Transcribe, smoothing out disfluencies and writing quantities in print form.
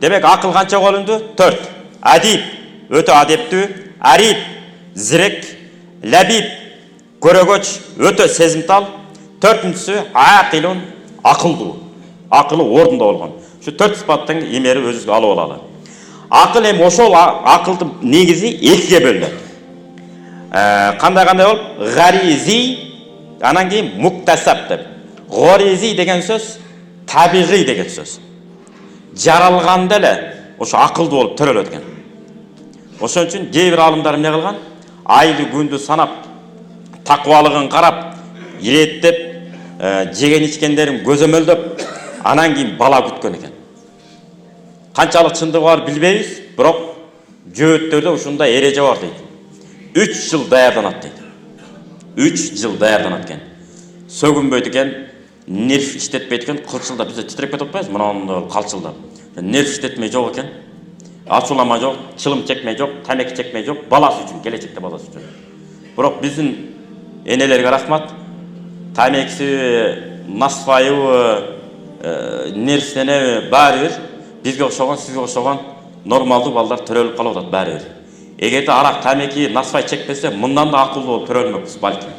Демек, ақыл қанша қолынды? 4. Әдип, өте адепті. Ариф, зірек. Ләбиб, көрегөч, өте сезімтал. 4-сі, ақилун, ақылды. Ақылы орында болған. Şu 4 сипаттың емері өзізге алып алады. Ақыл ем ошол ақылдың негізі екіге бөлінеді. Қандай болып? Ғаризи, анан кейін муктасаб деп. Ғаризи деген сөз табиғи деген сөз. Жаралғанда эле ошо ақылды болып төрөлөт экен. Ошон үчүн кейбир алымдар эмне кылган? Айды күндү санап, такыбалыгын карап, иреттеп, жеген ичкендерин көзөмөлдөп, анан кейін бала күткөн экен. Канчалык чындыгы бар билбейбиз, бирок жөөттөрдө ушундай эреже бар дейт. 3 жыл даярданат дейт. 3 жыл даярданат экен. Сөгүнбөйт экен, нерв иштетпейт экен, кылчылдап бизде титиреп кетип атпайбыз, мына калчылдап. Нерв иштетмей жок экен. Ачуулама жок, чылым чекмей жок, тамеки чекмей жок, баласы үчүн, келечекте баласы үчүн. Бирок биздин энелерге рахмат. Тамекиси, насфайы, нервсене баары бизге окшогон, сизге окшогон нормалдуу балдар төрөлүп калып атат баары. Эгерде арақ тамеки насфай чекпесе, мындан да акылдуу болуп төрөлмөкпүз балким.